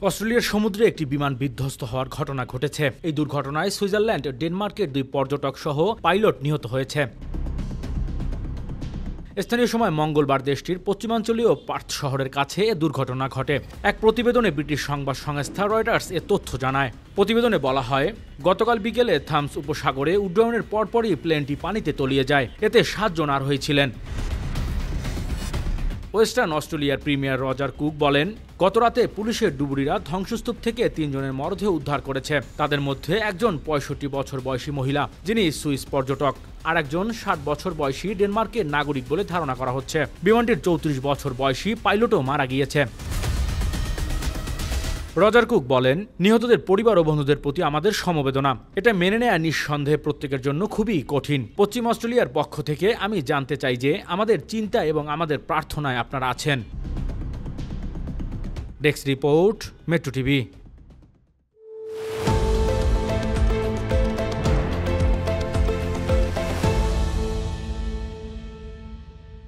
অস্ট্রেলিয়ার সমুদ্রে একটি বিমান বিধ্বস্ত হওয়ার ঘটনা ঘটেছে। এই দুর্ঘটনায় সুইজারল্যান্ড, ডেনমার্কের 2 পর্যটক সহ পাইলট নিহত হয়েছে। স্থানীয় সময় মঙ্গলবার দেশটির পশ্চিমাঞ্চলীয় পার্থ শহরের কাছে এ দুর্ঘটনা ঘটে। এক প্রতিবেদনে ব্রিটিশ সংবাদ সংস্থা রয়টার্স এ তথ্য জানায়। প্রতিবেদনে বলা হয়, গতকাল বিকেলে থামস উপসাগরে উড্ডয়নের পরপরই প্লেনটি পানিতে তলিয়ে যায়। এতে 7 জন আরোহী ছিলেন। ওয়েস্টার্ন অস্ট্রেলিয়ার প্রিমিয়ার রজার কুক বলেন, গতরাতে পুলিশের ডুবুরিরা ধ্বংসস্তূপ থেকে 3 জনের মরদেহ উদ্ধার করেছে। তাদের মধ্যে একজন 65 বছর বয়সী মহিলা, যিনি সুইস পর্যটক, আর একজন 60 বছর বয়সী ডেনমার্কের নাগরিক বলে ধারণা করা হচ্ছে। বিমানটির 34 বছর বয়সী পাইলটও মারা গিয়েছে। রজার কুক বলেন, নিহতদের পরিবার ও বন্ধুদের প্রতি আমাদের সমবেদনা। এটা মেনে নেয়া নিঃসন্দেহে প্রত্যেকের জন্য খুবই কঠিন। পশ্চিম অস্ট্রেলিয়ার পক্ষ থেকে আমি জানতে চাই যে আমাদের চিন্তা এবং আমাদের প্রার্থনায় আপনারা আছেন। Desk report, metro TV.